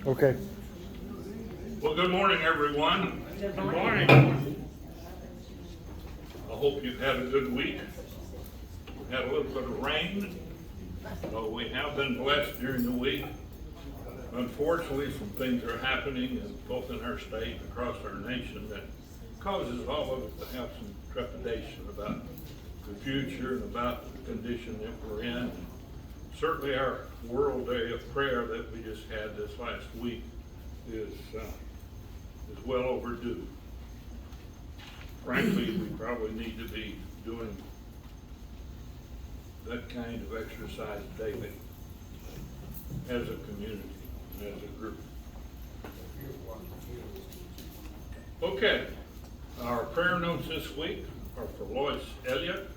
Okay. Well, good morning, everyone. Good morning. I hope you've had a good week. We've had a little bit of rain, so we have been blessed during the week. Unfortunately, some things are happening both in our state and across our nation that causes all of us to have some trepidation about the future and about the condition that we're in. Certainly our World Day of Prayer that we just had this last week is well overdue. Frankly, we probably need to be doing that kind of exercise daily as a community, and as a group. Okay, our prayer notes this week are for Lois Elliott.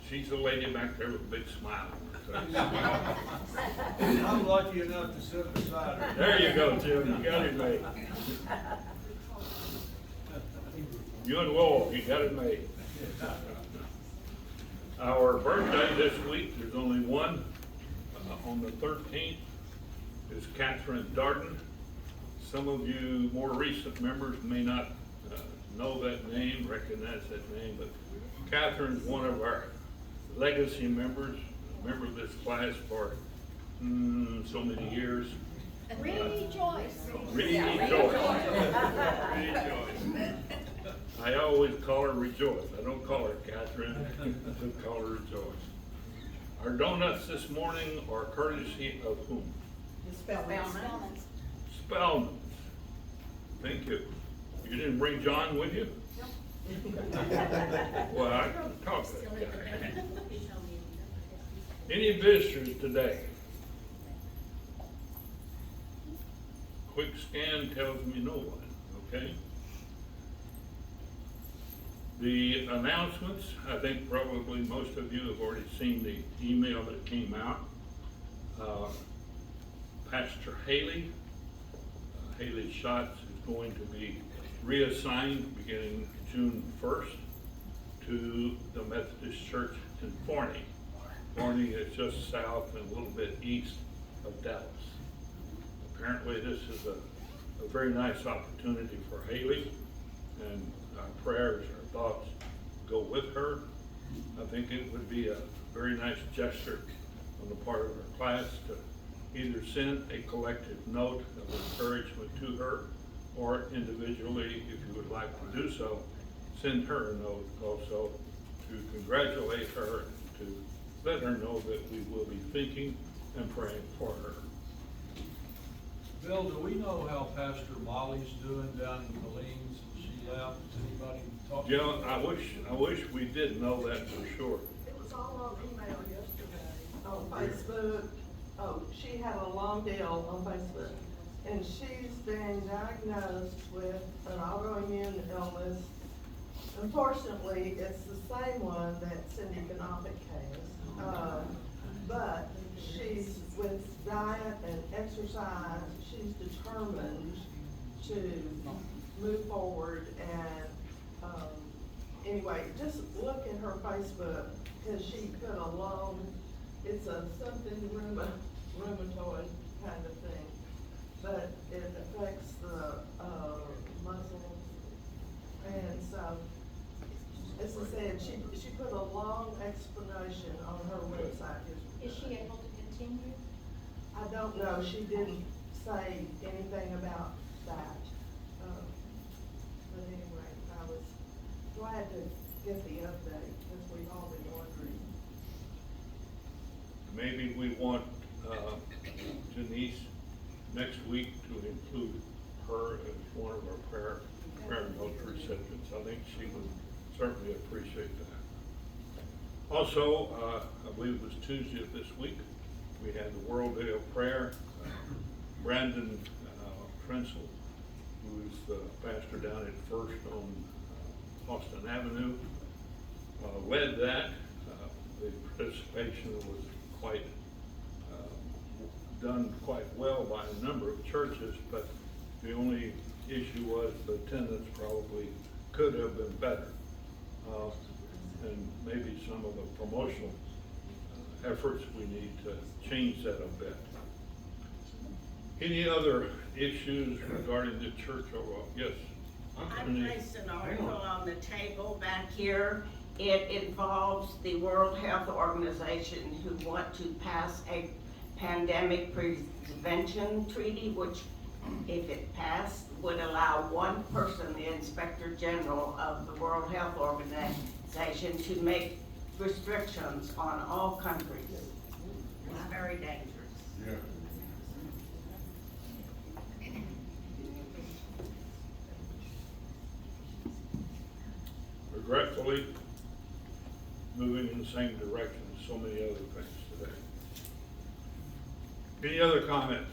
She's the lady back there with a big smile on her face. I'm lucky enough to sit beside her. There you go, Jim, you got it made. You and Lowell, you got it made. Our birthday this week, there's only one. On the 13th is Catherine Darden. Some of you more recent members may not know that name, recognize that name, but Catherine's one of our legacy members, a member of this class for so many years. Rejoice. Rejoice. I always call her Rejoice. I don't call her Catherine. I just call her Rejoice. Our donuts this morning are courtesy of whom? Spellman. Spellman. Thank you. You didn't bring John with you? Well, I gotta talk to that guy. Any visitors today? Quick scan tells me no one, okay? The announcements, I think probably most of you have already seen the email that came out. Pastor Haley Schatz is going to be reassigned beginning June 1st to the Methodist Church in Forney. Forney is just south and a little bit east of Dallas. Apparently this is a very nice opportunity for Haley, and our prayers, our thoughts go with her. I think it would be a very nice gesture on the part of our class to either send a collective note of encouragement to her, or individually, if you would like to do so, send her a note also to congratulate her and to let her know that we will be thinking and praying for her. Bill, do we know how Pastor Molly's doing down in Colleen's? She left. Anybody talk? Joe, I wish we did know that for sure. It was all on email yesterday, on Facebook. Oh, she had a long deal on Facebook, and she's been diagnosed with an autoimmune illness. Unfortunately, it's the same one that Cindy Knoppick has, but she's, with diet and exercise, she's determined to move forward. And anyway, just look at her Facebook, because she put a long, it's a something rheumatoid kind of thing, but it affects the muscles. And so, as I said, she put a long explanation on her website. Is she able to continue? I don't know, she didn't say anything about that. But anyway, I was glad to get the update, because we've all been wondering. Maybe we want Denise next week to include her as one of our prayer note recipients. I think she would certainly appreciate that. Also, I believe it was Tuesday of this week, we had the World Day of Prayer. Brandon Trensel, who's the pastor down at First on Austin Avenue, led that. The participation was done quite well by a number of churches, but the only issue was the attendance probably could have been better. And maybe some of the promotional efforts, we need to change that a bit. Any other issues regarding the church overall? Yes. I placed an article on the table back here. It involves the World Health Organization who want to pass a pandemic prevention treaty, which, if it passed, would allow one person, the Inspector General of the World Health Organization, to make restrictions on all countries. It's very dangerous. Yeah. Regretfully, moving in the same direction as so many other things today. Any other comments?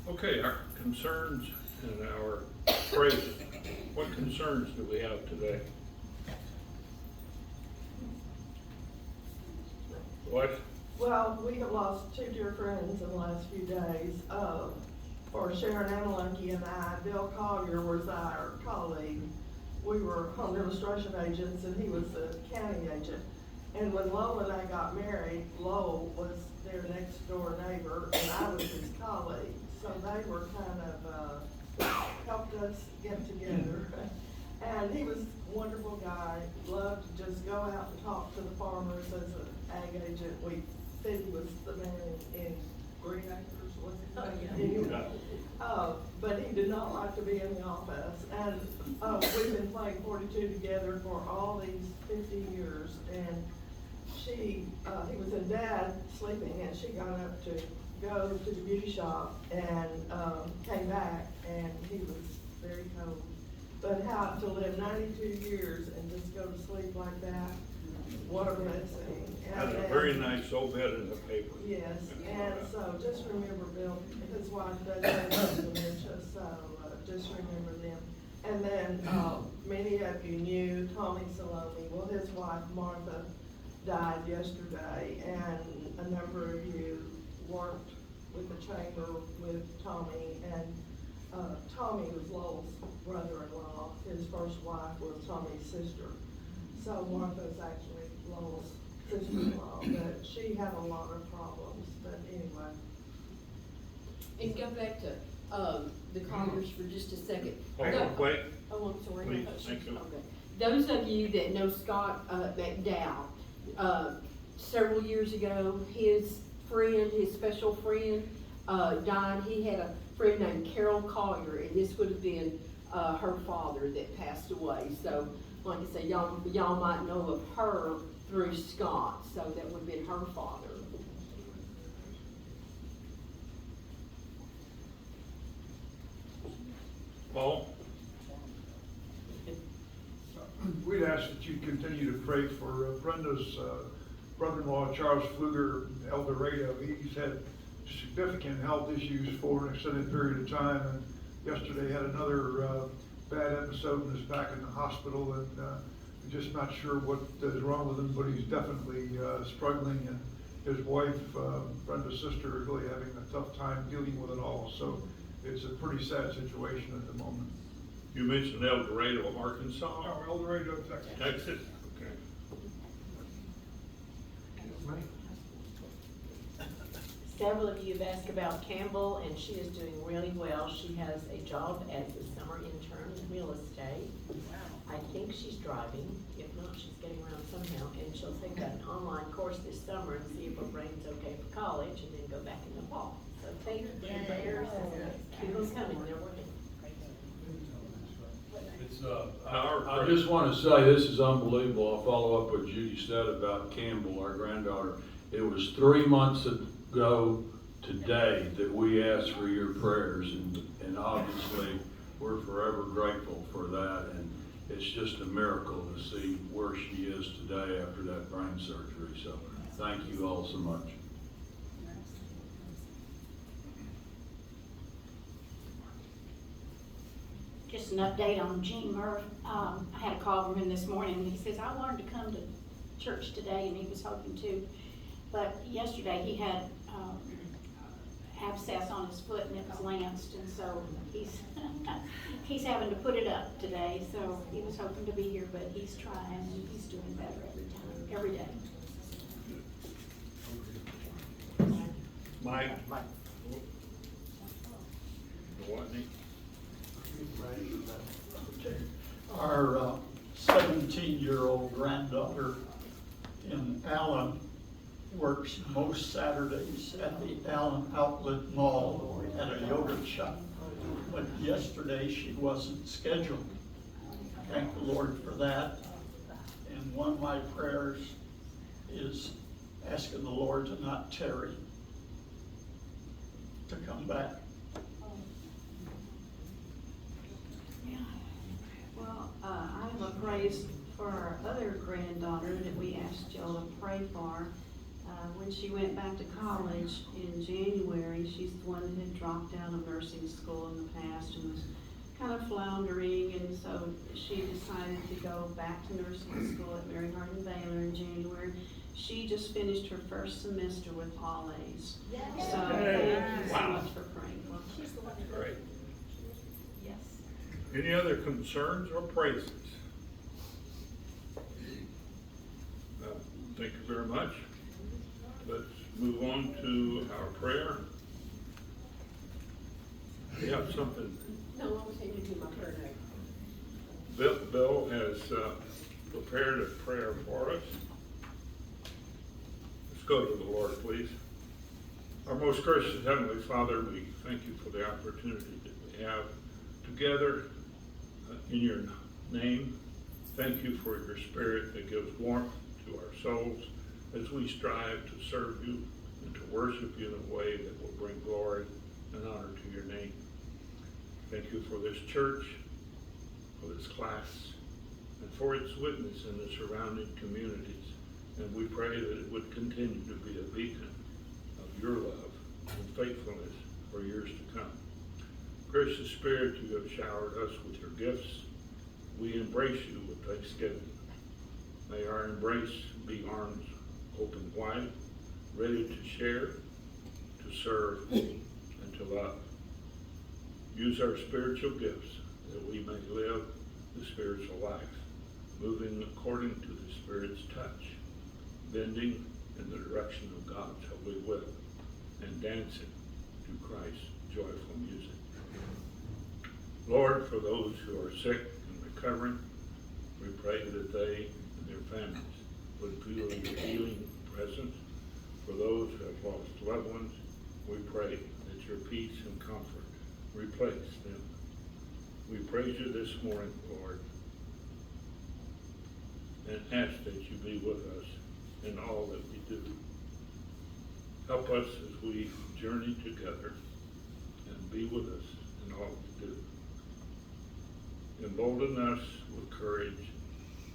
Okay, our concerns and our praises. What concerns do we have today? What? Well, we have lost two dear friends in the last few days. For Sharon Amelunky and I, Bill Collier was our colleague. We were home demonstration agents and he was the county agent. And when Lowell and I got married, Lowell was their next door neighbor and I was his colleague. So they were kind of, helped us get together. And he was a wonderful guy, loved to just go out and talk to the farmers as an ag agent. We said he was the man in Green Acres, was it? Anyway, but he did not like to be in the office. And we've been playing 42 together for all these 50 years. And he was in bed sleeping and she got up to go to the beauty shop and came back and he was very cold. But how to live 92 years and just go to sleep like that, what a blessing. That's a very nice old bed in the paper. Yes, and so just remember Bill, his wife does have dementia, so just remember them. And then many of you knew Tommy Salome. Well, his wife Martha died yesterday, and a number of you worked with the chamber with Tommy, and Tommy was Lowell's brother-in-law. His first wife was Tommy's sister. So Martha's actually Lowell's sister-in-law, but she had a lot of problems, but anyway. And go back to, the Colliers for just a second. Wait, Oh, I'm sorry. Please, thank you. Okay. Those of you that know Scott McDowell, several years ago, his friend, his special friend, died. He had a friend named Carol Collier, and this would have been her father that passed away. So, like I say, y'all might know of her through Scott, so that would have been her father. Paul? We'd ask that you continue to pray for Brenda's brother-in-law, Charles Pfluger, El Dorado. He's had significant health issues for an extended period of time, and yesterday had another bad episode and is back in the hospital, and we're just not sure what is wrong with him, but he's definitely struggling, and his wife, Brenda's sister, is really having a tough time dealing with it all, so it's a pretty sad situation at the moment. You mentioned El Dorado, Arkansas? Oh, El Dorado, Texas. Texas? Okay. Several of you have asked about Campbell, and she is doing really well. She has a job as a summer intern in real estate. I think she's driving. If not, she's getting around somehow. And she'll take an online course this summer and see if her brain's okay for college, and then go back in the fall. So thank you, prayers, and keep them coming. They're working. It's, I just want to say, this is unbelievable. I'll follow up what Judy said about Campbell, our granddaughter. It was 3 months ago today that we asked for your prayers, and obviously we're forever grateful for that. And it's just a miracle to see where she is today after that brain surgery. So thank you all so much. Just an update on Gene Murph. I had a call from him this morning. He says, I wanted to come to church today, and he was hoping to. But yesterday he had abscess on his foot, and it was lanced, and so he's having to put it up today. So he was hoping to be here, but he's trying, and he's doing better every day. Mike. Whitney. Our 17-year-old granddaughter in Allen works most Saturdays at the Allen Outlet Mall at a yogurt shop. But yesterday she wasn't scheduled. Thank the Lord for that. And one of my prayers is asking the Lord to not tarry, to come back. Well, I have a praise for our other granddaughter that we asked y'all to pray for. When she went back to college in January, she's the one that had dropped out of nursing school in the past and was kind of floundering, and so she decided to go back to nursing school at Mary Hardin Baylor in January. She just finished her first semester with all A's. So thank you so Wow. much for praying for her. Great. Yes. Any other concerns or praises? Thank you very much. Let's move on to our prayer. We have something. No, I was taking to my prayer night. Bill has prepared a prayer for us. Let's go to the Lord, please. Our most gracious Heavenly Father, we thank you for the opportunity that we have together in your name. Thank you for your Spirit that gives warmth to our souls as we strive to serve you and to worship you in a way that will bring glory and honor to your name. Thank you for this church, for this class, and for its witness in the surrounding communities. And we pray that it would continue to be a beacon of your love and faithfulness for years to come. Gracious Spirit, you have showered us with your gifts. We embrace you with thanksgiving. May our embrace be arms open wide, ready to share, to serve, and to love. Use our spiritual gifts that we may live the spiritual life, moving according to the Spirit's touch, bending in the direction of God's holy will, and dancing to Christ's joyful music. Lord, for those who are sick and recovering, we pray that they and their families would feel your healing presence. For those who have lost loved ones, we pray that your peace and comfort replace them. We praise you this morning, Lord, and ask that you be with us in all that we do. Help us as we journey together, and be with us in all we do. Embolden us with courage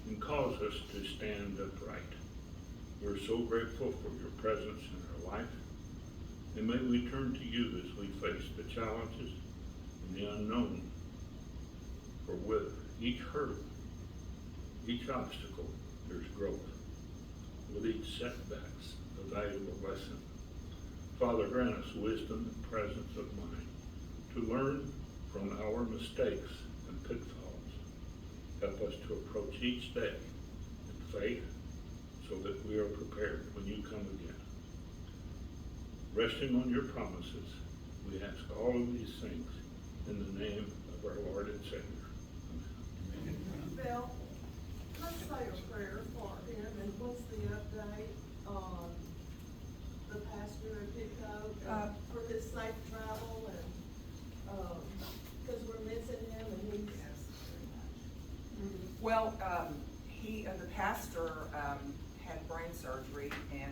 and cause us to stand upright. We're so grateful for your presence in our life, and may we turn to you as we face the challenges and the unknown. For with each hurdle, each obstacle, there's growth. With each setback's a valuable lesson. Father, grant us wisdom and presence of mind to learn from our mistakes and pitfalls. Help us to approach each day in faith so that we are prepared when you come again. Resting on your promises, we ask all of these things in the name of our Lord and Savior. Bill, let's say a prayer for him, and what's the update on the pastor at Pico for his safe travel, and, cause we're missing him, and he's. Well, the pastor, had brain surgery, and,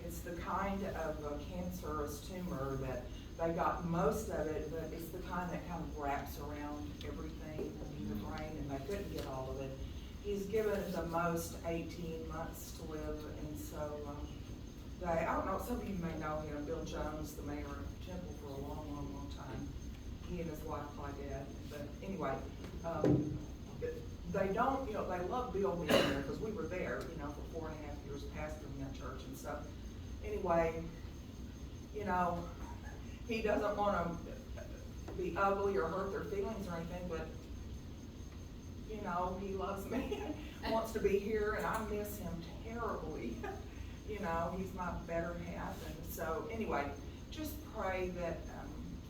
it's the kind of a cancerous tumor that they got most of it, but it's the kind that kind of wraps around everything in the brain, and they couldn't get all of it. He's given the most 18 months to live, and so, I don't know, some of you may know him, Bill Jones, the mayor of Temple for a long, long, long time. He and his wife, Claudette, but anyway, they don't, they love Bill being there, because we were there, for 4.5 years pastoring that church and stuff. Anyway, he doesn't want to be ugly or hurt their feelings or anything, but, he loves me, wants to be here, and I miss him terribly. He's my better half, and so, anyway, just pray that,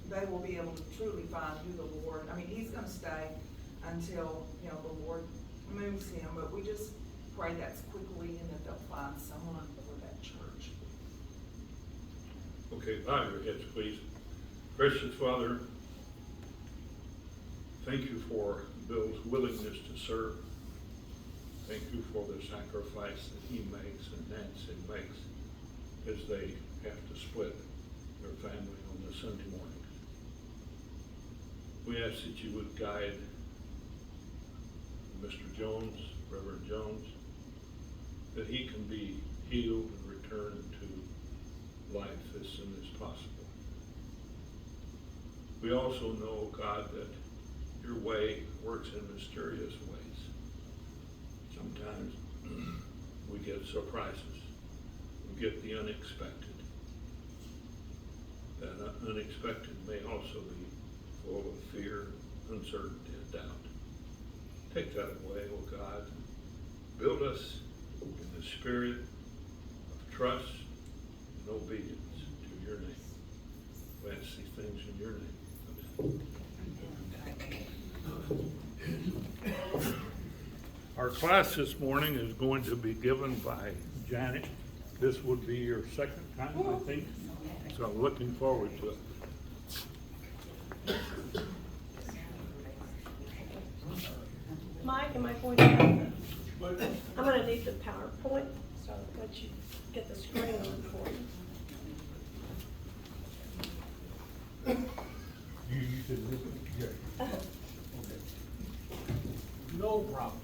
they will be able to truly find who the Lord, I mean, he's gonna stay until, you know, the Lord moves him, but we just pray that's quickly and that they'll find someone for that church. Okay, bow your heads, please. Gracious Father, thank you for Bill's willingness to serve. Thank you for the sacrifice that he makes and Nancy makes as they have to split their family on the Sunday mornings. We ask that you would guide Mr. Jones, Reverend Jones, that he can be healed and returned to life as soon as possible. We also know, God, that your way works in mysterious ways. Sometimes we get surprises. We get the unexpected. That unexpected may also be full of fear, uncertainty, and doubt. Take that away, O God. Build us in the spirit of trust and obedience to your name. We ask these things in your name. Amen. Our class this morning is going to be given by Janet. This would be your second time, I think. So I'm looking forward to it. Mike, am I going to have I'm going to need the PowerPoint, so I'll let you get the screen on for you. You can listen. Yeah. No problem.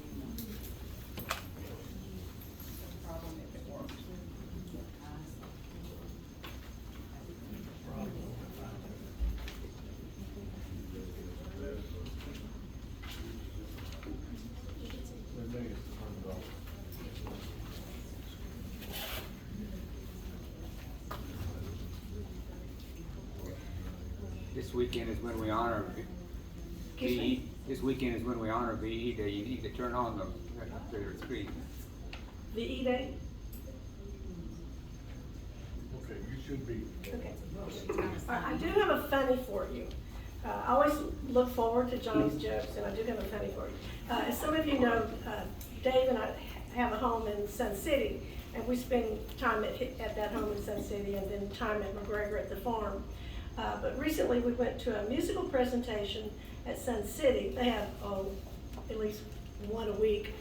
This weekend is when we honor VE. This weekend is when we honor VE Day. You need to turn on the screen. The E-Day? Okay, you should be. Okay. I do have a funny for you. I always look forward to Johnny's jokes, and I do have a funny for you. As some of you know, Dave and I have a home in Sun City, and we spend time at that home in Sun City and then time at McGregor at the farm. But recently we went to a musical presentation at Sun City. They have at least one a week.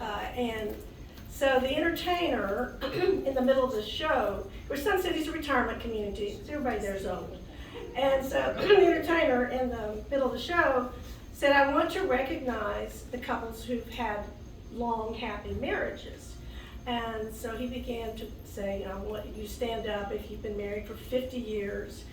And so the entertainer in the middle of the show, which Sun City's a retirement community, so everybody there's old. And so the entertainer in the middle of the show said, I want to recognize the couples who've had long, happy marriages. And so he began to say, I want you to stand up if you've been married for 50 years.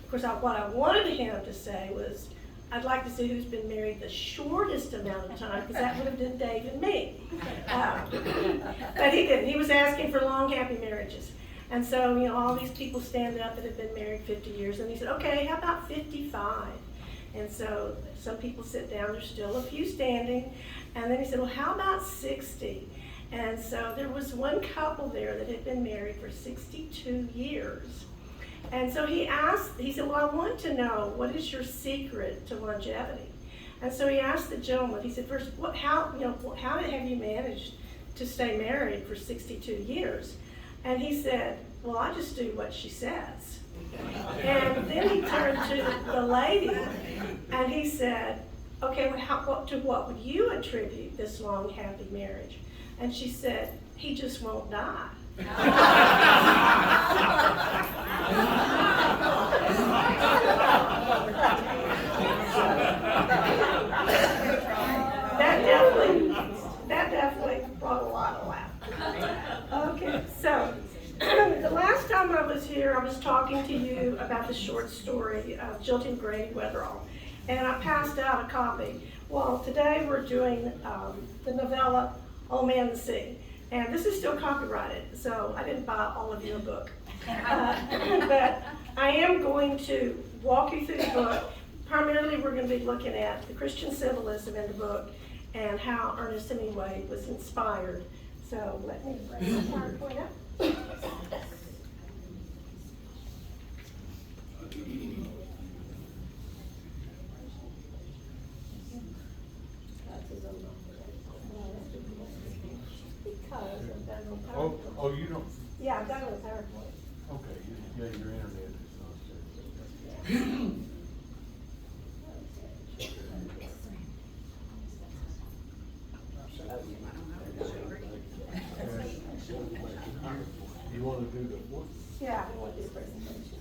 Of course, what I wanted him to say was, I'd like to see who's been married the shortest amount of time, because that would have been Dave and me. But he didn't. He was asking for long, happy marriages. And so, you know, all these people stand up that have been married 50 years, and he said, okay, how about 55? And so some people sit down, there's still a few standing. And then he said, well, how about 60? And so there was one couple there that had been married for 62 years. And so he said, well, I want to know, what is your secret to longevity? And so he asked the gentleman, he said, first, how have you managed to stay married for 62 years? And he said, well, I just do what she says. And then he turned to the lady and he said, okay, well, to what would you attribute this long, happy marriage? And she said, he just won't die. That definitely brought a lot of laughter. Okay, so the last time I was here, I was talking to you about the short story of Jilty McGrady Weatherall, and I passed out a copy. Well, today we're doing the novella Old Man and the Sea, and this is still copyrighted, so I didn't buy all of you a book. But I am going to walk you through the book. Primarily, we're going to be looking at the Christian symbolism in the book and how Ernest Hemingway was inspired. So let me bring my PowerPoint up. Yeah, your internet is not You wanna do the what? Yeah, we want this presentation.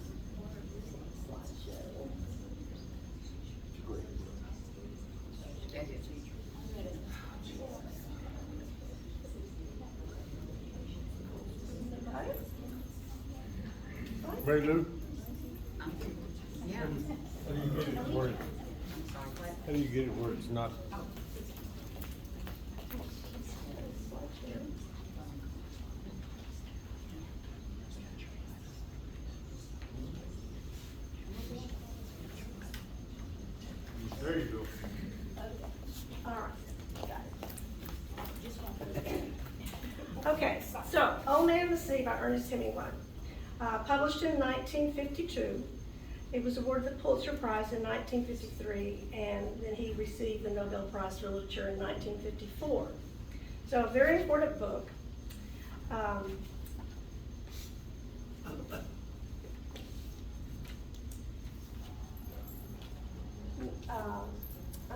Mary Lou? Yeah. How do you get it where, how do you get it where it's not? There you go. All right, got it. Okay, so Old Man and the Sea by Ernest Hemingway. Published in 1952. It was awarded the Pulitzer Prize in 1953, and then he received the Nobel Prize for Literature in 1954. So a very important book. I'm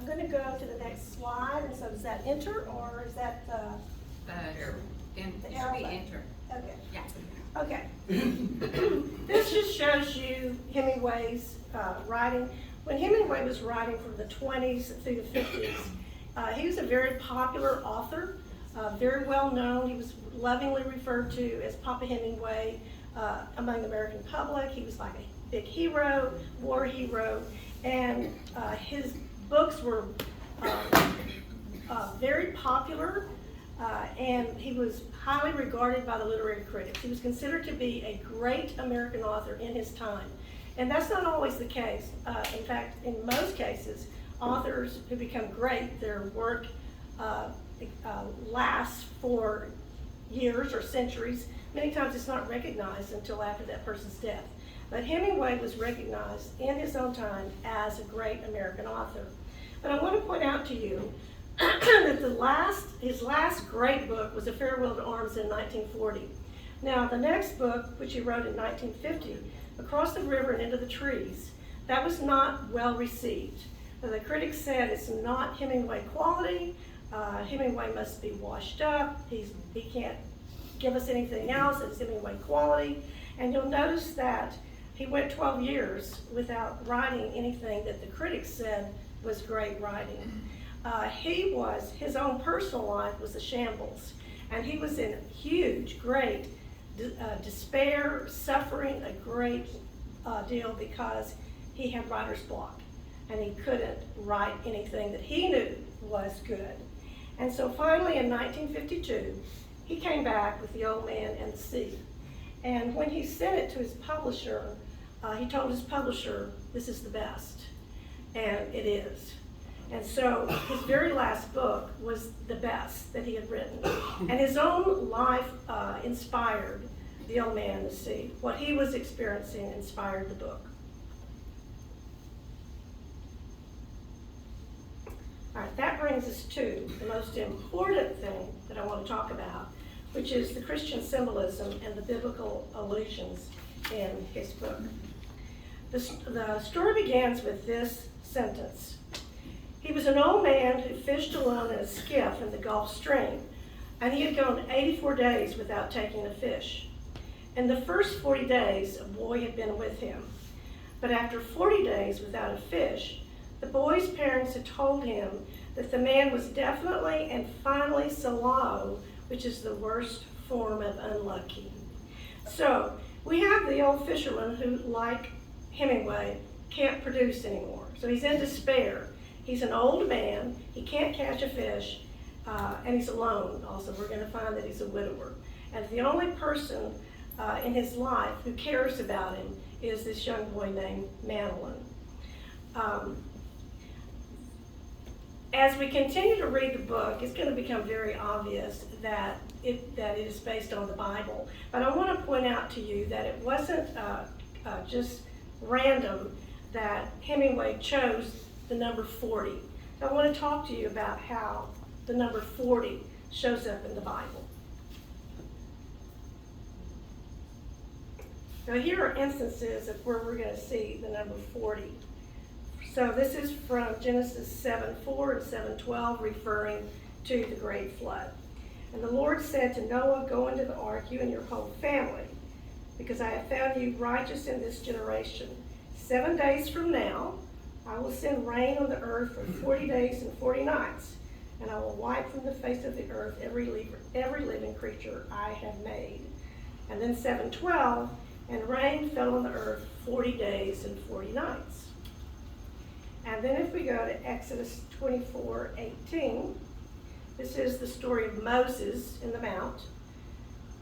going to go to the next slide, and so does that enter, or is that the It should be arrow? enter. Okay. Yeah. Okay. This just shows you Hemingway's writing. When Hemingway was writing from the 20s through the 50s, he was a very popular author, very well known. He was lovingly referred to as Papa Hemingway among the American public. He was like a big hero, war hero, and his books were very popular. And he was highly regarded by the literary critics. He was considered to be a great American author in his time. And that's not always the case. In fact, in most cases, authors who become great, their work lasts for years or centuries. Many times it's not recognized until after that person's death. But Hemingway was recognized in his own time as a great American author. But I want to point out to you that his last great book was A Farewell to Arms in 1940. Now, the next book, which he wrote in 1950, Across the River and Into the Trees, that was not well received. The critics said it's not Hemingway quality. Hemingway must be washed up. He can't give us anything else. It's Hemingway quality. And you'll notice that he went 12 years without writing anything that the critics said was great writing. His own personal life was a shambles, and he was in huge, great despair, suffering a great deal because he had writer's block, and he couldn't write anything that he knew was good. And so finally in 1952, he came back with The Old Man and the Sea. And when he sent it to his publisher, he told his publisher, this is the best, and it is. And so his very last book was the best that he had written. And his own life inspired The Old Man and the Sea. What he was experiencing inspired the book. All right, that brings us to the most important thing that I want to talk about, which is the Christian symbolism and the biblical allusions in his book. The story begins with this sentence. He was an old man who fished alone in a skiff in the Gulf Stream, and he had gone 84 days without taking a fish. In the first 40 days, a boy had been with him. But after 40 days without a fish, the boy's parents had told him that the man was definitely and finally Salau, which is the worst form of unlucky. So we have the old fisherman who, like Hemingway, can't produce anymore. So he's in despair. He's an old man, he can't catch a fish, and he's alone also. We're going to find that he's a widower. And the only person in his life who cares about him is this young boy named Manolin. As we continue to read the book, it's going to become very obvious that it is based on the Bible. But I want to point out to you that it wasn't just random that Hemingway chose the number 40. I want to talk to you about how the number 40 shows up in the Bible. Now here are instances of where we're gonna see the number 40. So this is from Genesis 7:4 and 7:12, referring to the great flood. And the Lord said to Noah, go into the ark, you and your whole family, because I have found you righteous in this generation. 7 days from now, I will send rain on the earth for 40 days and 40 nights, and I will wipe from the face of the earth every living creature I have made. And then 7:12, and rain fell on the earth 40 days and 40 nights. And then if we go to Exodus 24:18, this is the story of Moses in the mount.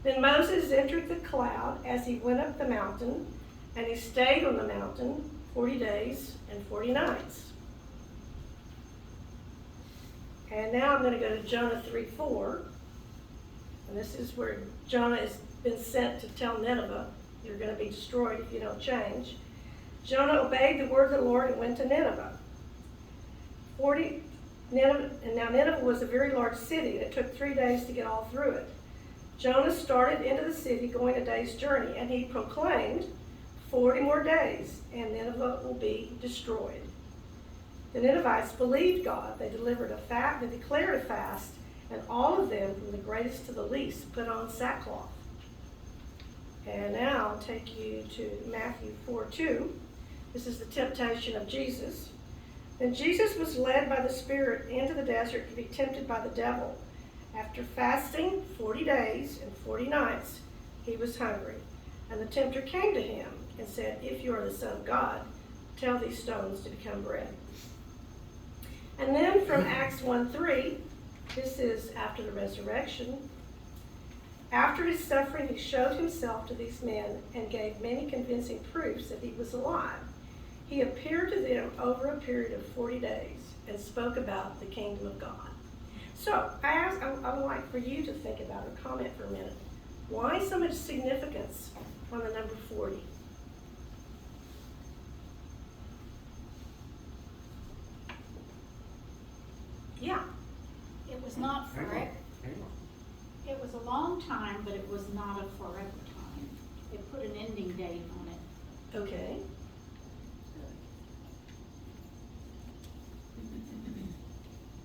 Then Moses entered the cloud as he went up the mountain, and he stayed on the mountain 40 days and 40 nights. And now I'm going to go to Jonah 3:4, and this is where Jonah has been sent to tell Nineveh, you're going to be destroyed if you don't change. Jonah obeyed the word of the Lord and went to Nineveh. And now Nineveh was a very large city, and it took 3 days to get all through it. Jonah started into the city going a day's journey, and he proclaimed, 40 more days, and Nineveh will be destroyed. The Ninevites believed God. They declared a fast, and all of them, from the greatest to the least, put on sackcloth. And now I'll take you to Matthew 4:2. This is the temptation of Jesus. Then Jesus was led by the Spirit into the desert to be tempted by the devil. After fasting 40 days and 40 nights, he was hungry. And the tempter came to him and said, if you are the Son of God, tell these stones to become bread. And then from Acts 1:3, this is after the resurrection. After his suffering, he showed himself to these men and gave many convincing proofs that he was alive. He appeared to them over a period of 40 days and spoke about the kingdom of God. So I would like for you to think about or comment for a minute. Why so much significance on the number 40? Yeah. It was not forever. It was a long time, but it was not a forever time. It put an ending date on it. Okay.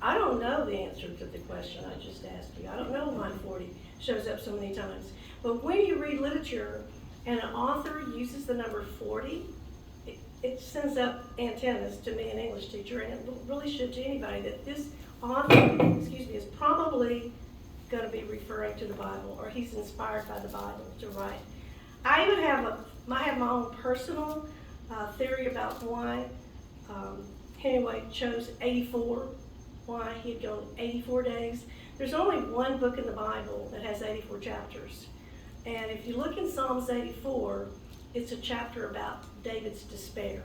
I don't know the answer to the question I just asked you. I don't know why 40 shows up so many times. But when you read literature and an author uses the number 40, it sends up antennas to me, an English teacher, and it really should to anybody, that this author, is probably going to be referring to the Bible, or he's inspired by the Bible to write. I even have my own personal theory about why Hemingway chose 84, why he had gone 84 days. There's only one book in the Bible that has 84 chapters. And if you look in Psalms 84, it's a chapter about David's despair.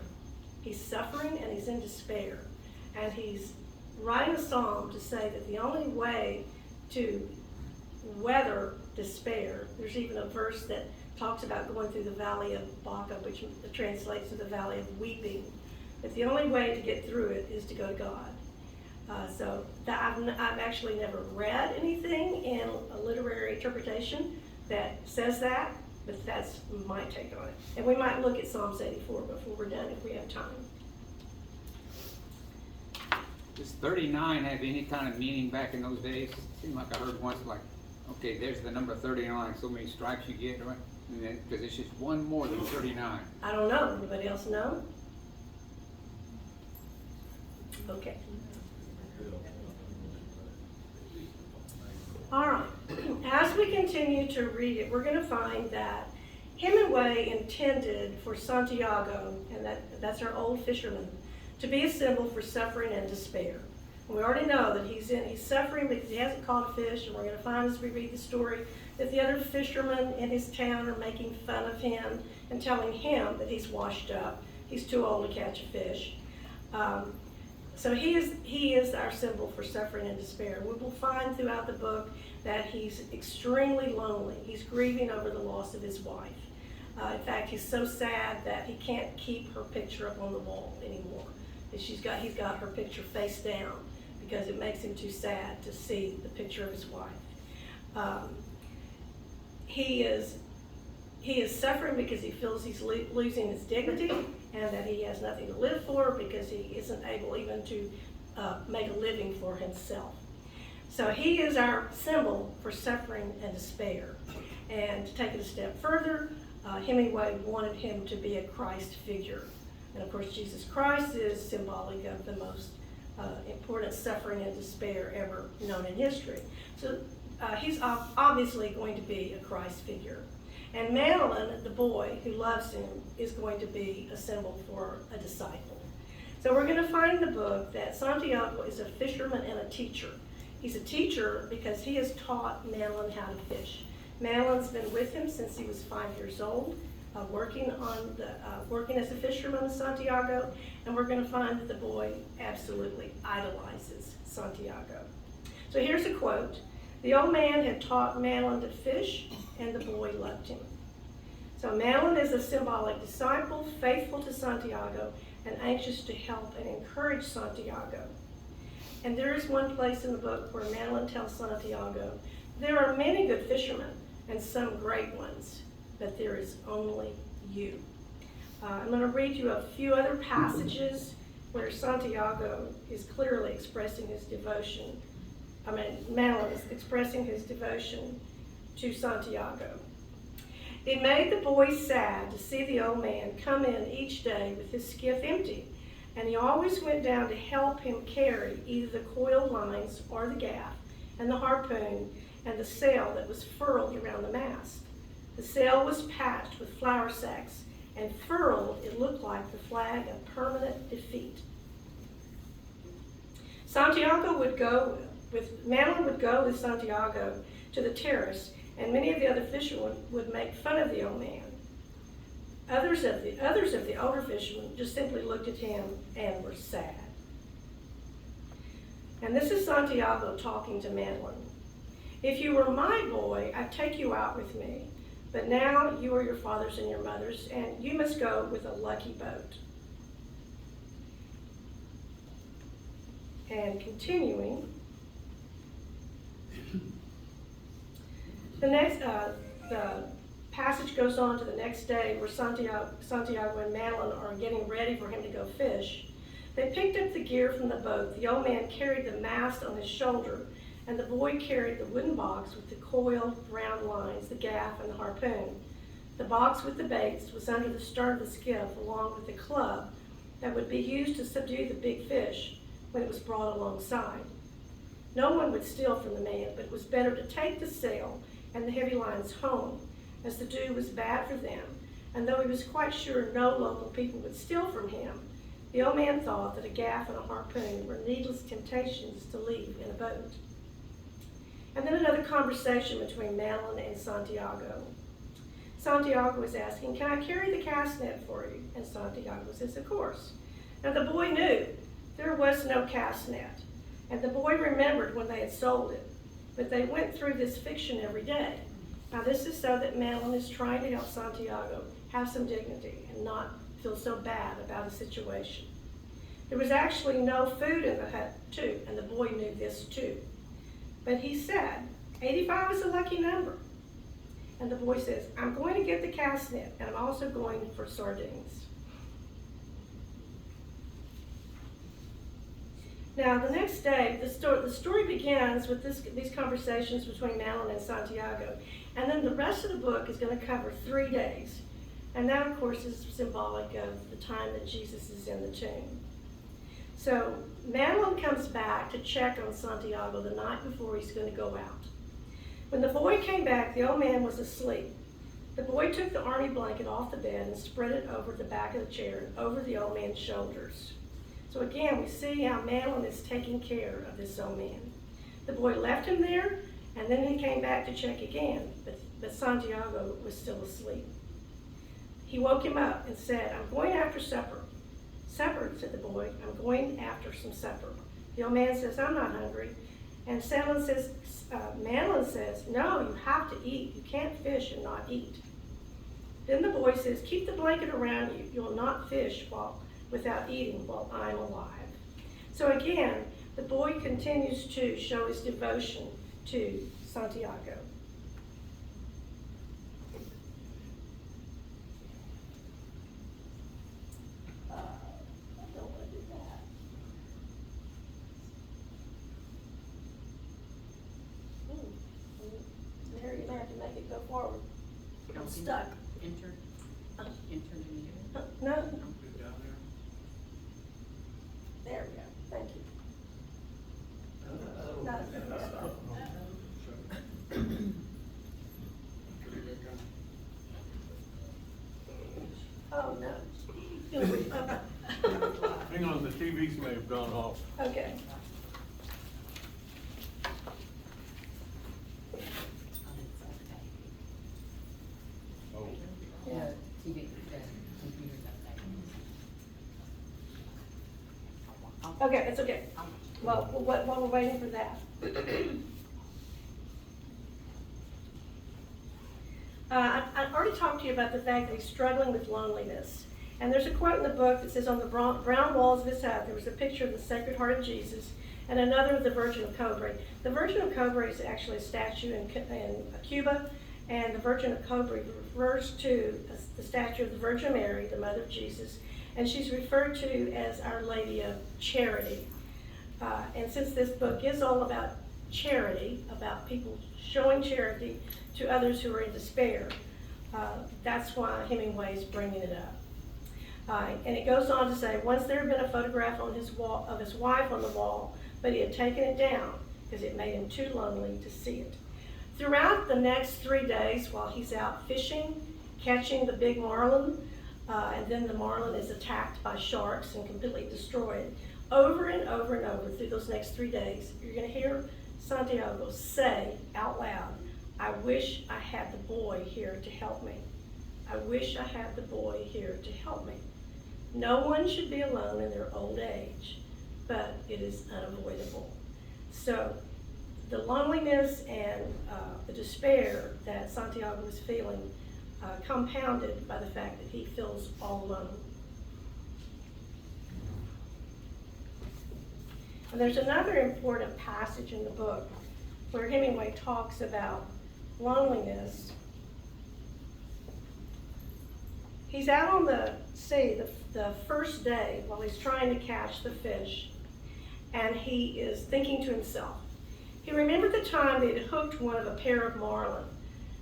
He's suffering and he's in despair. And he's writing a psalm to say that the only way to weather despair, there's even a verse that talks about going through the valley of Baca, which translates to the valley of weeping, that the only way to get through it is to go to God. So I've actually never read anything in a literary interpretation that says that, but that's my take on it. And we might look at Psalms 84 before we're done if we have time. Does 39 have any kind of meaning back in those days? It seemed like I heard once, like, okay, there's the number 39, so many stripes you get, right? Because it's just one more than 39. I don't know. Anybody else know? Okay. All right. As we continue to read it, we're going to find that Hemingway intended for Santiago, and that's our old fisherman, to be a symbol for suffering and despair. And we already know that he's suffering because he hasn't caught a fish, and we're going to find as we read the story that the other fishermen in his town are making fun of him and telling him that he's washed up. He's too old to catch a fish. So he is our symbol for suffering and despair. We will find throughout the book that he's extremely lonely. He's grieving over the loss of his wife. In fact, he's so sad that he can't keep her picture up on the wall anymore. He's got her picture face down because it makes him too sad to see the picture of his wife. He is he is suffering because he feels he's losing his dignity and that he has nothing to live for because he isn't able even to make a living for himself. So he is our symbol for suffering and despair. And to take it a step further, Hemingway wanted him to be a Christ figure. And of course, Jesus Christ is symbolic of the most important suffering and despair ever known in history. So he's obviously going to be a Christ figure. And Madeline, the boy who loves him, is going to be a symbol for a disciple. So we're going to find in the book that Santiago is a fisherman and a teacher. He's a teacher because he has taught Madeline how to fish. Madeline's been with him since he was 5 years old, working as a fisherman in Santiago, and we're going to find that the boy absolutely idolizes Santiago. So here's a quote. The old man had taught Madeline to fish, and the boy loved him. So Madeline is a symbolic disciple, faithful to Santiago, and anxious to help and encourage Santiago. And there is one place in the book where Madeline tells Santiago, there are many good fishermen and some great ones, but there is only you. I'm going to read you a few other passages where Santiago is clearly expressing his devotion. Madeline is expressing his devotion to Santiago. It made the boy sad to see the old man come in each day with his skiff empty, and he always went down to help him carry either the coiled lines or the gaff and the harpoon and the sail that was furled around the mast. The sail was patched with flour sacks, and furled it looked like the flag of permanent defeat. Madeline would go with Santiago to the terrace, and many of the other fishermen would make fun of the old man. Others of the older fishermen just simply looked at him and were sad. And this is Santiago talking to Madeline. If you were my boy, I'd take you out with me. But now you are your father's and your mother's, and you must go with a lucky boat. And continuing, the passage goes on to the next day where Santiago and Madeline are getting ready for him to go fish. They picked up the gear from the boat. The old man carried the mast on his shoulder, and the boy carried the wooden box with the coiled round lines, the gaff, and the harpoon. The box with the baits was under the stern of the skiff, along with the club that would be used to subdue the big fish when it was brought alongside. No one would steal from the man, but it was better to take the sail and the heavy lines home, as the dew was bad for them, and though he was quite sure no local people would steal from him, the old man thought that a gaff and a harpoon were needless temptations to leave in a boat. And then another conversation between Madeline and Santiago. Santiago was asking, can I carry the cast net for you? And Santiago says, of course. Now the boy knew there was no cast net, and the boy remembered when they had sold it, but they went through this fiction every day. Now this is so that Madeline is trying to help Santiago have some dignity and not feel so bad about the situation. There was actually no food in the hut too, and the boy knew this too. But he said, 85 is a lucky number. And the boy says, I'm going to get the cast net, and I'm also going for sardines. Now, the next day, the story begins with these conversations between Madeline and Santiago. And then the rest of the book is going to cover 3 days. And that, of course, is symbolic of the time that Jesus is in the tomb. So Madeline comes back to check on Santiago the night before he's going to go out. When the boy came back, the old man was asleep. The boy took the army blanket off the bed and spread it over the back of the chair and over the old man's shoulders. So again, we see how Madeline is taking care of this old man. The boy left him there, and then he came back to check again, but Santiago was still asleep. He woke him up and said, I'm going after supper. Supper, said the boy, I'm going after some supper. The old man says, I'm not hungry. And Madeline says, no, you have to eat. You can't fish and not eat. Then the boy says, keep the blanket around you. You will not fish without eating while I'm alive. So again, the boy continues to show his devotion to Santiago. stuck. Intern? Uh, Intern in the No, there we go, thank you. No, oh, no. Hang on, the TVs may have gone off. Okay. Oh. Yeah. TV, the computer's up there. Okay, it's okay. Well, while we're waiting for that. I already talked to you about the fact that he's struggling with loneliness. And there's a quote in the book that says, on the brown walls of his hut, there was a picture of the Sacred Heart of Jesus and another of the Virgin of Cobre. The Virgin of Cobre is actually a statue in Cuba, and the Virgin of Cobre refers to the statue of the Virgin Mary, the mother of Jesus, and she's referred to as Our Lady of Charity. And since this book is all about charity, about people showing charity to others who are in despair, that's why Hemingway is bringing it up. And it goes on to say, once there had been a photograph on his wall of his wife on the wall, but he had taken it down because it made him too lonely to see it. Throughout the next 3 days, while he's out fishing, catching the big marlin, and then the marlin is attacked by sharks and completely destroyed, over and over and over through those next 3 days, you're going to hear Santiago say out loud, I wish I had the boy here to help me. I wish I had the boy here to help me. No one should be alone in their old age, but it is unavoidable. So the loneliness and the despair that Santiago is feeling, compounded by the fact that he feels all alone. And there's another important passage in the book where Hemingway talks about loneliness. He's out on the sea the first day while he's trying to catch the fish, and he is thinking to himself. He remembered the time they had hooked one of a pair of marlin.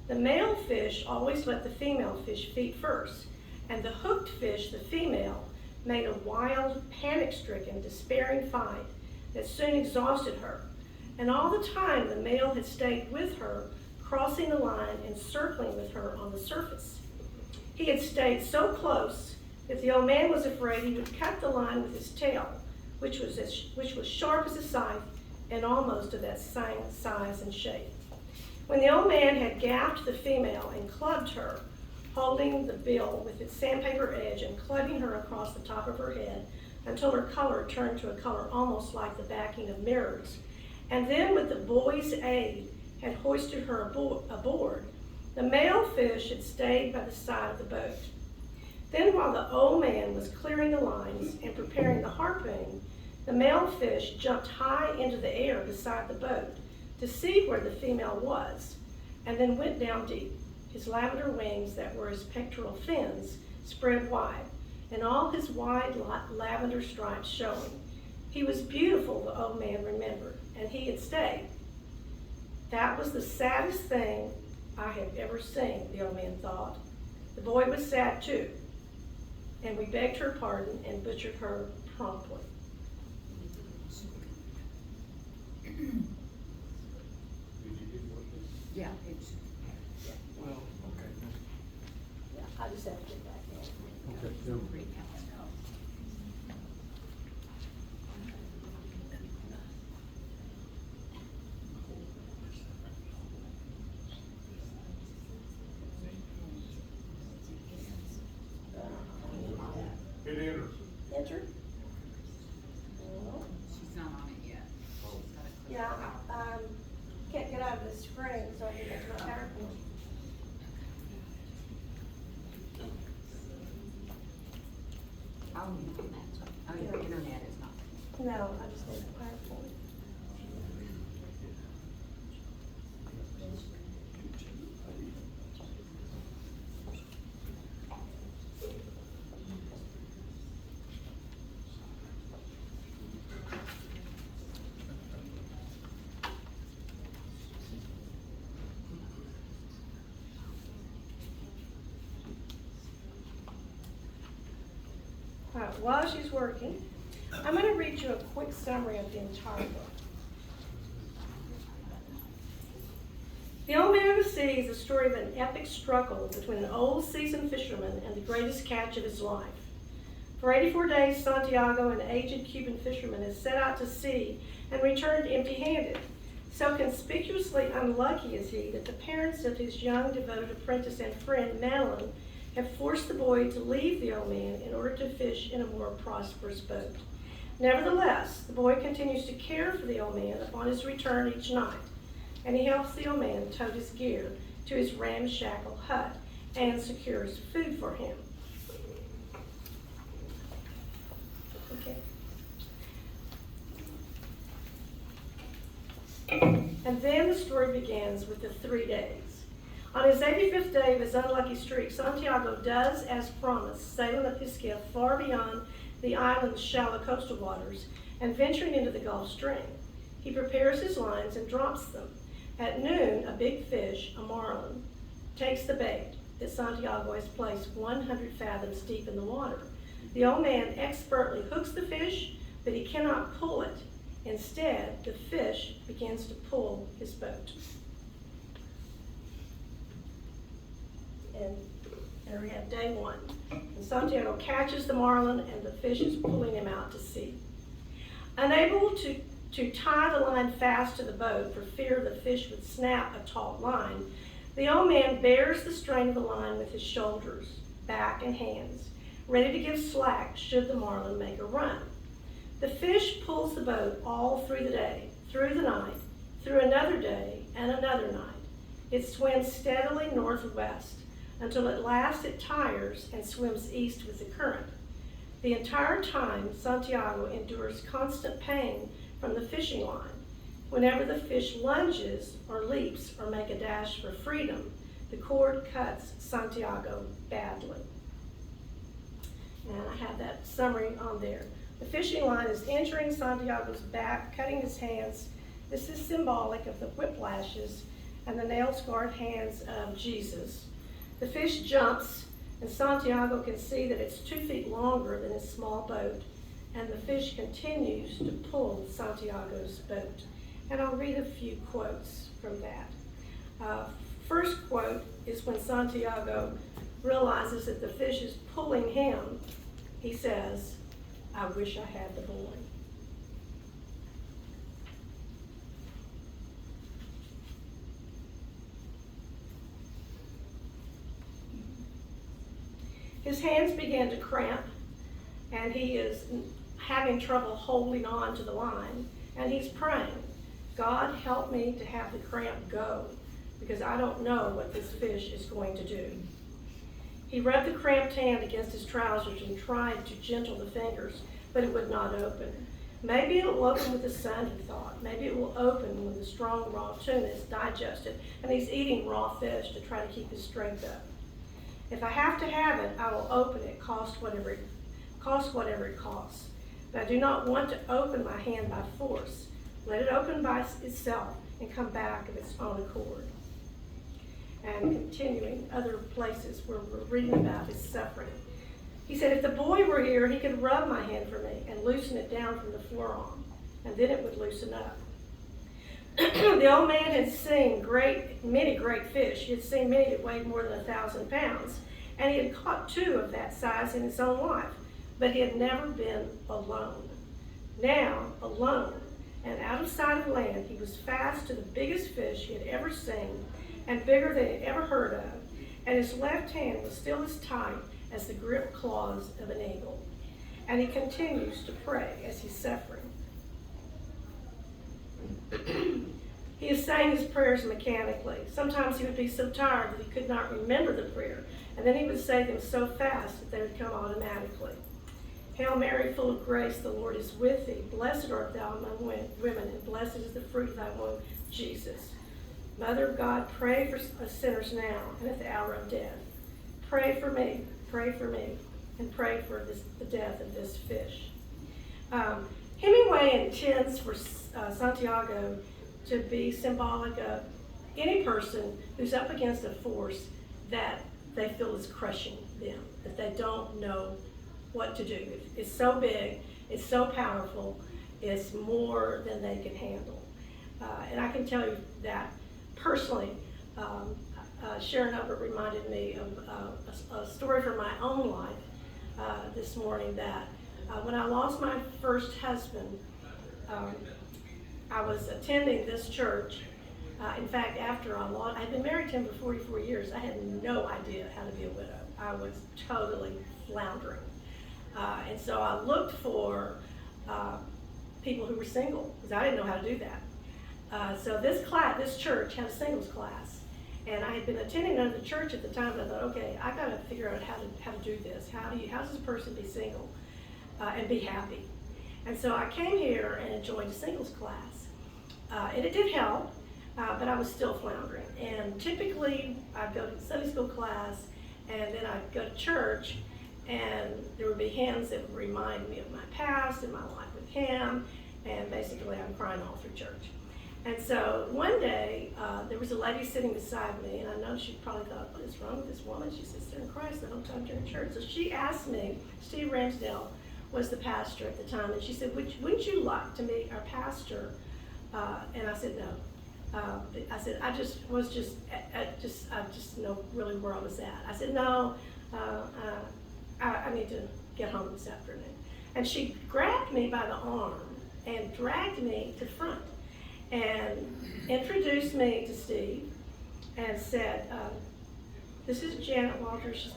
The male fish always let the female fish feed first, and the hooked fish, the female, made a wild, panic-stricken, despairing fight that soon exhausted her. And all the time the male had stayed with her, crossing the line and circling with her on the surface. He had stayed so close that the old man was afraid he would cut the line with his tail, which was sharp as a scythe and almost of that same size and shape. When the old man had gaffed the female and clubbed her, holding the bill with its sandpaper edge and clubbing her across the top of her head until her color turned to a color almost like the backing of mirrors, and then with the boy's aid had hoisted her aboard, the male fish had stayed by the side of the boat. Then while the old man was clearing the lines and preparing the harpoon, the male fish jumped high into the air beside the boat to see where the female was, and then went down deep, his lavender wings that were his pectoral fins spread wide, and all his wide lavender stripes showing. He was beautiful, the old man remembered, and he had stayed. That was the saddest thing I have ever seen, the old man thought. The boy was sad too, and we begged her pardon and butchered her promptly. Yeah, it's, Well, okay. Yeah, I just have to get back there. Okay, yeah. Hit enter. Enter? she's not on it yet. She's got it clicked Yeah, out. can't get out of the screen, so I can get to my PowerPoint. Oh, your internet is not. No, I just need the PowerPoint. While she's working, I'm going to read you a quick summary of the entire book. The Old Man of the Sea is the story of an epic struggle between an old seasoned fisherman and the greatest catch of his life. For 84 days, Santiago, an aged Cuban fisherman, has set out to sea and returned empty-handed. So conspicuously unlucky is he that the parents of his young devoted apprentice and friend, Madeline, have forced the boy to leave the old man in order to fish in a more prosperous boat. Nevertheless, the boy continues to care for the old man upon his return each night, and he helps the old man tote his gear to his ramshackle hut and secures food for him. Okay. And then the story begins with the 3 days. On his 85th day of his unlucky streak, Santiago does, as promised, sailing up his skiff far beyond the island's shallow coastal waters and venturing into the Gulf Stream. He prepares his lines and drops them. At noon, a big fish, a marlin, takes the bait that Santiago has placed 100 fathoms deep in the water. The old man expertly hooks the fish, but he cannot pull it. Instead, the fish begins to pull his boat. And there we have day one. And Santiago catches the marlin, and the fish is pulling him out to sea. Unable to tie the line fast to the boat for fear the fish would snap a taut line, the old man bears the strain of the line with his shoulders, back, and hands, ready to give slack should the marlin make a run. The fish pulls the boat all through the day, through the night, through another day, and another night. It swims steadily northwest until at last it tires and swims east with the current. The entire time, Santiago endures constant pain from the fishing line. Whenever the fish lunges or leaps or make a dash for freedom, the cord cuts Santiago badly. And I have that summary on there. The fishing line is entering Santiago's back, cutting his hands. This is symbolic of the whiplashes and the nail-scarred hands of Jesus. The fish jumps, and Santiago can see that it's 2 feet longer than his small boat, and the fish continues to pull Santiago's boat. And I'll read a few quotes from that. First quote is when Santiago realizes that the fish is pulling him. He says, "I wish I had the boy." His hands began to cramp, and he is having trouble holding on to the line, and he's praying, "God, help me to have the cramp go, because I don't know what this fish is going to do." He rubbed the cramped hand against his trousers and tried to gentle the fingers, but it would not open. Maybe it will open with the sun, he thought. Maybe it will open when the strong raw tuna is digested and he's eating raw fish to try to keep his strength up. If I have to have it, I will open it, cost whatever it costs. But I do not want to open my hand by force. Let it open by itself and come back of its own accord. And continuing other places where we're reading about his suffering. He said, "If the boy were here, he could rub my hand for me and loosen it down from the forearm, and then it would loosen up." The old man had seen many great fish. He had seen many that weighed more than 1,000 pounds, and he had caught 2 of that size in his own life, but he had never been alone. Now, alone and out of sight of land, he was fast to the biggest fish he had ever seen and bigger than he had ever heard of, and his left hand was still as tight as the gripped claws of an eagle. And he continues to pray as he's suffering. He is saying his prayers mechanically. Sometimes he would be so tired that he could not remember the prayer, and then he would say them so fast that they would come automatically. "Hail Mary, full of grace, the Lord is with thee. Blessed art thou among women, and blessed is the fruit of thy womb, Jesus. Mother of God, pray for us sinners now and at the hour of death. Pray for me, and pray for the death of this fish." Hemingway intends for Santiago to be symbolic of any person who's up against a force that they feel is crushing them, that they don't know what to do. It's so big, it's so powerful, it's more than they can handle. And I can tell you that personally, Sharon Hubbard reminded me of a story from my own life this morning, that when I lost my first husband, I was attending this church. In fact, after I'd been married to him for 44 years, I had no idea how to be a widow. I was totally floundering. And so I looked for people who were single, because I didn't know how to do that. So this church had a singles class. And I had been attending another church at the time, and I thought, okay, I gotta figure out how to do this. How does this person be single and be happy? And so I came here and joined a singles class. And it did help, but I was still floundering. And typically, I'd go to the Sunday school class, and then I'd go to church, and there would be hymns that would remind me of my past and my life with him, and basically I'm crying all through church. And so one day, there was a lady sitting beside me, and I know she probably thought, what is wrong with this woman? She sits there in Christ the whole time during church. So she asked me, Steve Ramsdale was the pastor at the time, and she said, wouldn't you like to meet our pastor? And I said, no. I said, I just know really where I was at. I said, no, I need to get home this afternoon. And she grabbed me by the arm and dragged me to front and introduced me to Steve and said, this is Janet Walters. She's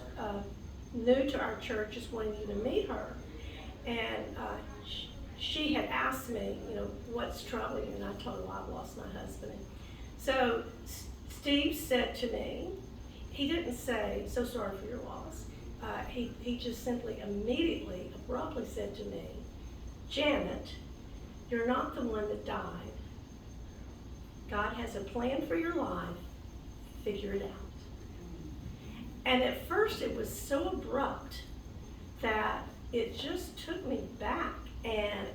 new to our church, just wanting you to meet her. And she had asked me, what's troubling you? And I told her, well, I lost my husband. So Steve said to me, he didn't say, so sorry for your loss. He just simply, immediately, abruptly said to me, Janet, you're not the one that died. God has a plan for your life. Figure it out. And at first it was so abrupt that it just took me back and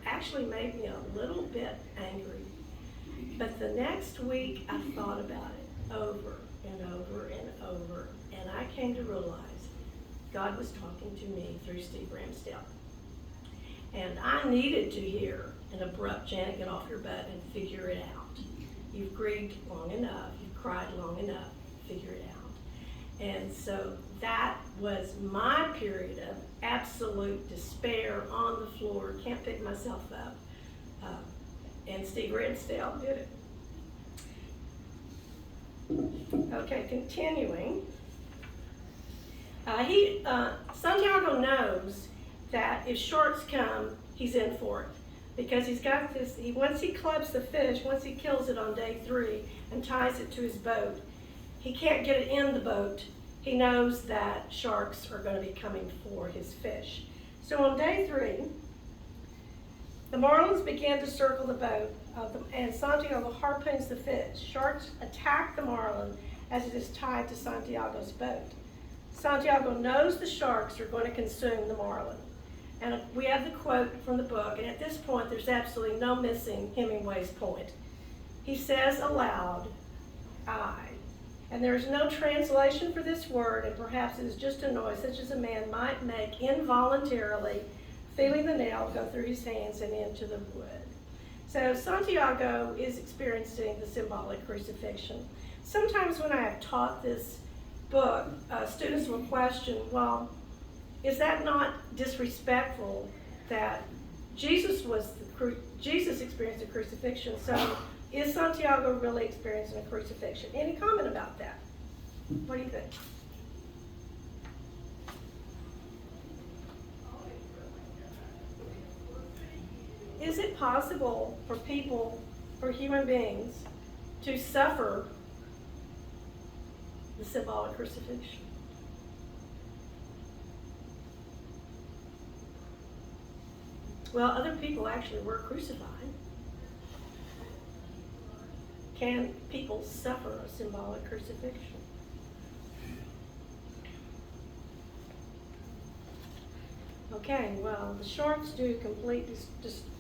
actually made me a little bit angry. But the next week I thought about it over and over and over, and I came to realize God was talking to me through Steve Ramsdale. And I needed to hear an abrupt, Janet, get off your butt and figure it out. You've grieved long enough, you've cried long enough, figure it out. And so that was my period of absolute despair, on the floor, can't pick myself up. And Steve Ramsdale did it. Okay, continuing. Santiago knows that if sharks come, he's in for it. Because he's got this, once he clubs the fish, once he kills it on day 3 and ties it to his boat, he can't get it in the boat. He knows that sharks are going to be coming for his fish. So on day 3, the marlins begin to circle the boat, and Santiago harpoons the fish. Sharks attack the marlin as it is tied to Santiago's boat. Santiago knows the sharks are going to consume the marlin. And we have the quote from the book, and at this point there's absolutely no missing Hemingway's point. He says aloud, I. And there is no translation for this word, and perhaps it is just a noise such as a man might make involuntarily, feeling the nail go through his hands and into the wood. So Santiago is experiencing the symbolic crucifixion. Sometimes when I have taught this book, students will question, well, is that not disrespectful that Jesus experienced the crucifixion? So is Santiago really experiencing a crucifixion? Any comment about that? What do you think? Is it possible for people, for human beings, to suffer the symbolic crucifixion? Well, other people actually were crucified. Can people suffer a symbolic crucifixion? Okay, well, the sharks do completely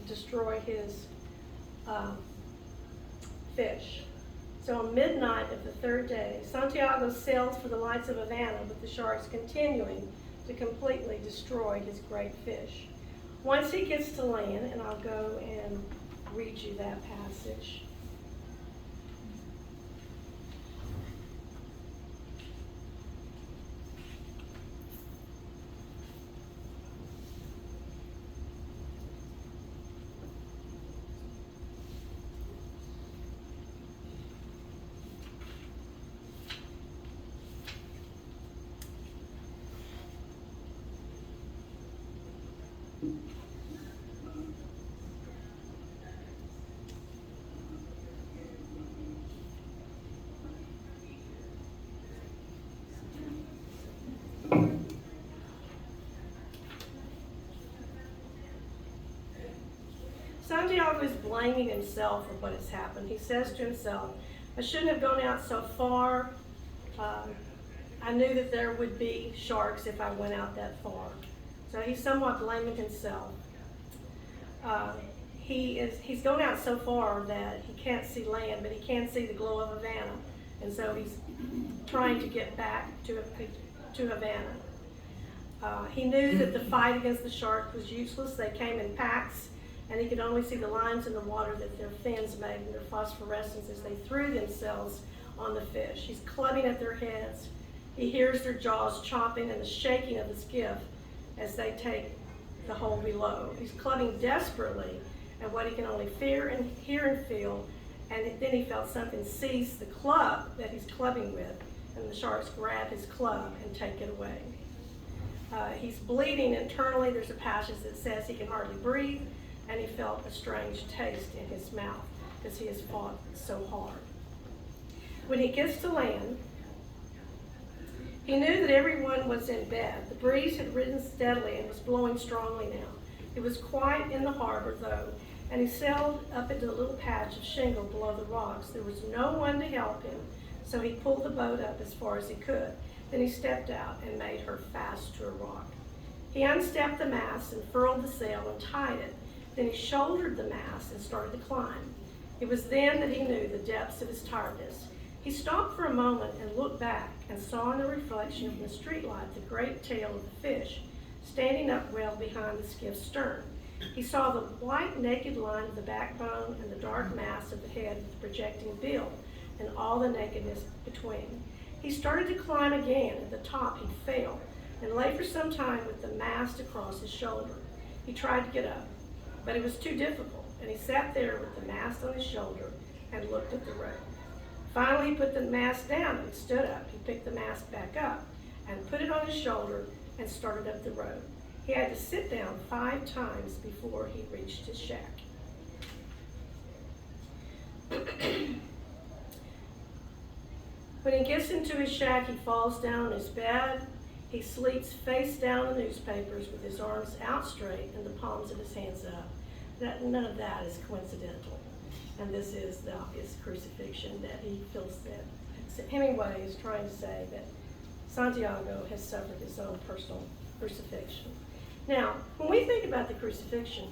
destroy his fish. So on midnight of the 3rd day, Santiago sails for the lights of Havana, with the sharks continuing to completely destroy his great fish. Once he gets to land, and I'll go and read you that passage. Santiago is blaming himself for what has happened. He says to himself, I shouldn't have gone out so far. I knew that there would be sharks if I went out that far. So he's somewhat blaming himself. He's gone out so far that he can't see land, but he can see the glow of Havana. And so he's trying to get back to Havana. He knew that the fight against the shark was useless. They came in packs, and he could only see the lines in the water that their fins made and their phosphorescence as they threw themselves on the fish. He's clubbing at their heads. He hears their jaws chopping and the shaking of the skiff as they take the hold below. He's clubbing desperately at what he can only hear and feel, and then he felt something seize the club that he's clubbing with, and the sharks grab his club and take it away. He's bleeding internally. There's a passage that says he can hardly breathe, and he felt a strange taste in his mouth because he has fought so hard. When he gets to land, he knew that everyone was in bed. The breeze had risen steadily and was blowing strongly now. It was quiet in the harbor, though, and he sailed up into the little patch of shingle below the rocks. There was no one to help him, so he pulled the boat up as far as he could. Then he stepped out and made her fast to a rock. He unstepped the mast and furled the sail and tied it. Then he shouldered the mast and started to climb. It was then that he knew the depths of his tiredness. He stopped for a moment and looked back and saw in the reflection of the streetlight the great tail of the fish standing up well behind the skiff's stern. He saw the white naked line of the backbone and the dark mass of the head with the projecting bill and all the nakedness between. He started to climb again. At the top he fell and lay for some time with the mast across his shoulder. He tried to get up, but it was too difficult, and he sat there with the mast on his shoulder and looked at the road. Finally, he put the mast down and stood up. He picked the mast back up and put it on his shoulder and started up the road. He had to sit down 5 times before he reached his shack. When he gets into his shack, he falls down on his bed. He sleeps face down in the newspapers with his arms out straight and the palms of his hands up. None of that is coincidental. And this is the obvious crucifixion that he feels that Hemingway is trying to say that Santiago has suffered his own personal crucifixion. Now, when we think about the crucifixion,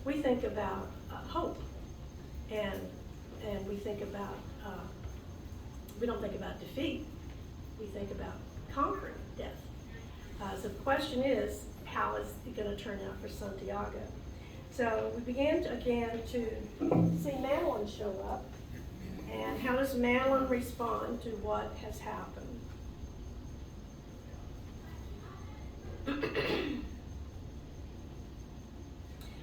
we think about hope. And we think about, we don't think about defeat. We think about conquering death. So the question is, how is it going to turn out for Santiago? So we begin again to see Madeline show up. And how does Madeline respond to what has happened?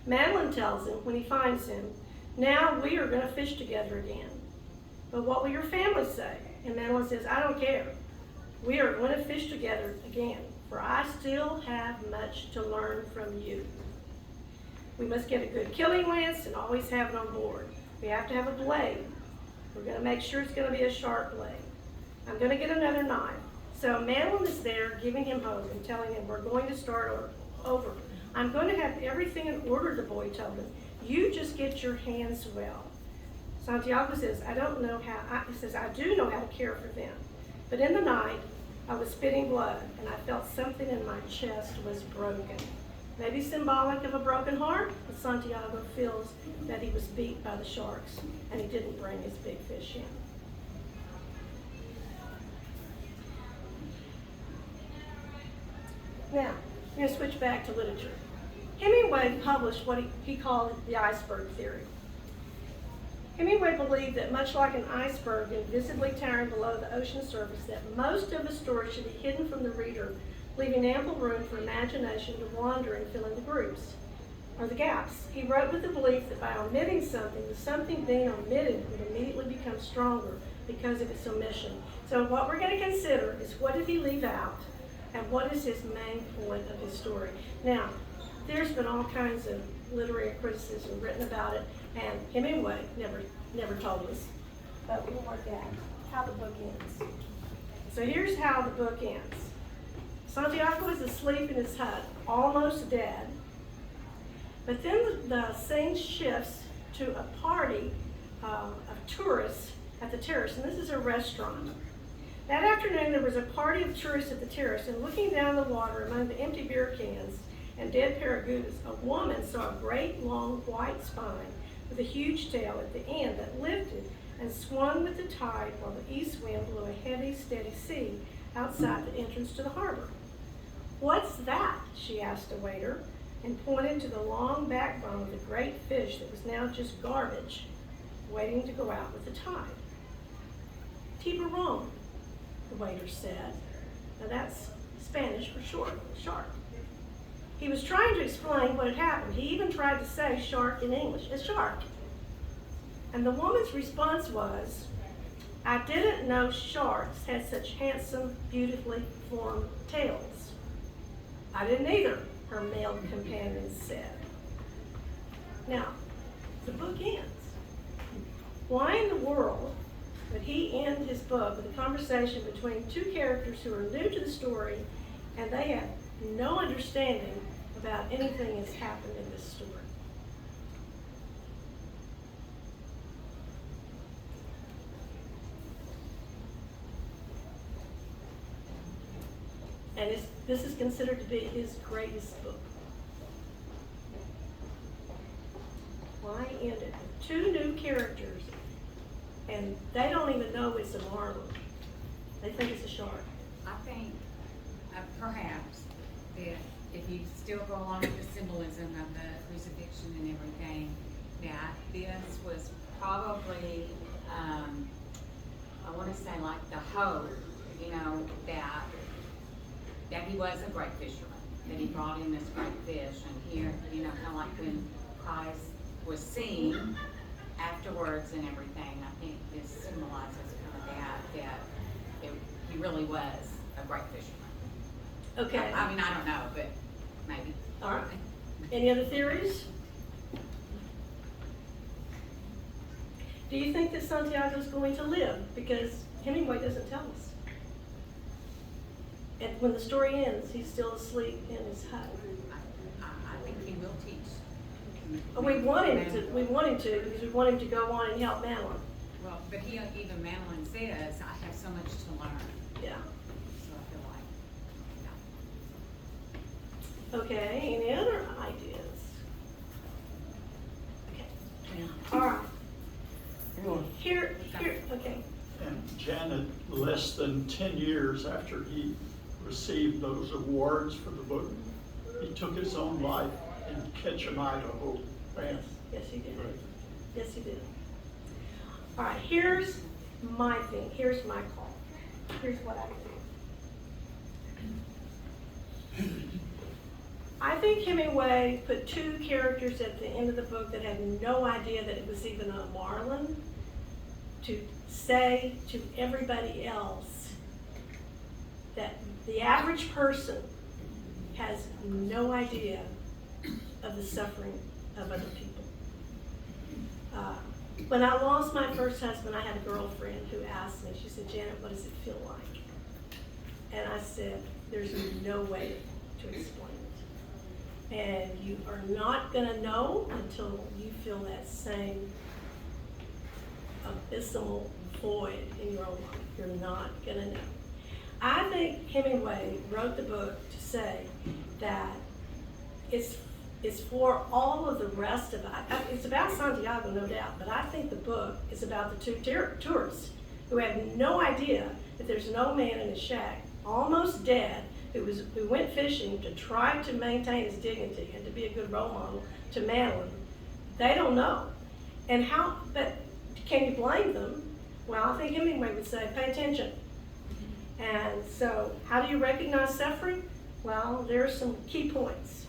Madeline tells him when he finds him, now we are going to fish together again. But what will your family say? And Madeline says, I don't care. We are going to fish together again, for I still have much to learn from you. We must get a good killing lance and always have it on board. We have to have a blade. We're going to make sure it's going to be a sharp blade. I'm going to get another knife. So Madeline is there giving him hope and telling him we're going to start over. I'm going to have everything in order, the boy told him. You just get your hands well. Santiago says, I don't know how, he says, I do know how to care for them. But in the night, I was spitting blood, and I felt something in my chest was broken. Maybe symbolic of a broken heart, but Santiago feels that he was beat by the sharks, and he didn't bring his big fish in. Now, We're gonna switch back to literature. Hemingway published what he called the iceberg theory. Hemingway believed that much like an iceberg invisibly towering below the ocean surface, that most of a story should be hidden from the reader, leaving ample room for imagination to wander and fill in the groups, or the gaps. He wrote with the belief that by omitting something, the something being omitted would immediately become stronger because of its omission. So what we're going to consider is what did he leave out, and what is his main point of his story. Now, there's been all kinds of literary criticism written about it, and Hemingway never told us, but we'll work out how the book ends. So here's how the book ends. Santiago is asleep in his hut, almost dead, but then the scene shifts to a party of tourists at the terrace, and this is a restaurant. That afternoon, there was a party of tourists at the terrace, and looking down the water among the empty beer cans and dead paragoons, a woman saw a great long white spine with a huge tail at the end that lifted and swung with the tide while the east wind blew a heavy, steady sea outside the entrance to the harbor. "What's that?" she asked a waiter, and pointed to the long backbone of the great fish that was now just garbage, waiting to go out with the tide. "Tiburon," the waiter said. Now that's Spanish for shark. He was trying to explain what had happened. He even tried to say shark in English, a shark. And the woman's response was, "I didn't know sharks had such handsome, beautifully formed tails." "I didn't either," her male companion said. Now, the book ends. Why in the world would he end his book with a conversation between two characters who are new to the story and they have no understanding about anything that's happened in this story? And this is considered to be his greatest book. Why end it with two new characters and they don't even know it's a marlin? They think it's a shark. I think perhaps that if you still go along with the symbolism of the crucifixion and everything, that this was probably, I want to say like the hope, that he was a great fisherman, that he brought in this great fish, and here, kind of like when Christ was seen afterwards and everything, I think this symbolizes kind of that he really was a great fisherman. Okay. I mean, I don't know, but maybe. All right. Any other theories? Do you think that Santiago's going to live? Because Hemingway doesn't tell us. And when the story ends, he's still asleep in his hut. I think he will teach. We want him to because we want him to go on and help Madeline. Well, but even Madeline says, I have so much to learn. Yeah. So I feel like, Okay, any other ideas? Okay. All right. Here, okay. And Janet, less than 10 years after he received those awards for the book, he took his own life in Ketchum, Idaho. Yes, he did. Yes, he did. All right, here's my thing. Here's my call. Here's what I think. I think Hemingway put two characters at the end of the book that had no idea that it was even a marlin to say to everybody else that the average person has no idea of the suffering of other people. When I lost my first husband, I had a girlfriend who asked me, she said, "Janet, what does it feel like?" And I said, "There's no way to explain it. And you are not gonna know until you feel that same abysmal void in your own life. You're not gonna know." I think Hemingway wrote the book to say that it's for all of the rest of it. It's about Santiago, no doubt, but I think the book is about the two tourists who have no idea that there's no man in a shack, almost dead, who went fishing to try to maintain his dignity and to be a good role model to Madeline, they don't know. And how, but can you blame them? Well, I think Hemingway would say, pay attention. And so, how do you recognize suffering? Well, there are some key points.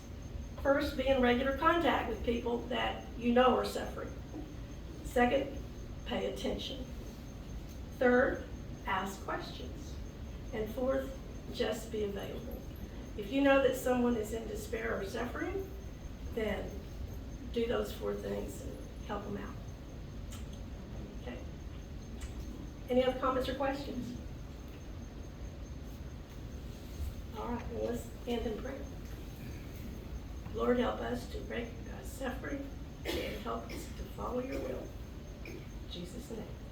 First, be in regular contact with people that you know are suffering. Second, pay attention. Third, ask questions. And fourth, just be available. If you know that someone is in despair or suffering, then do those 4 things and help them out. Okay. Any other comments or questions? All right, well, let's end in prayer. Lord, help us to recognize suffering and help us to follow your will. In Jesus' name.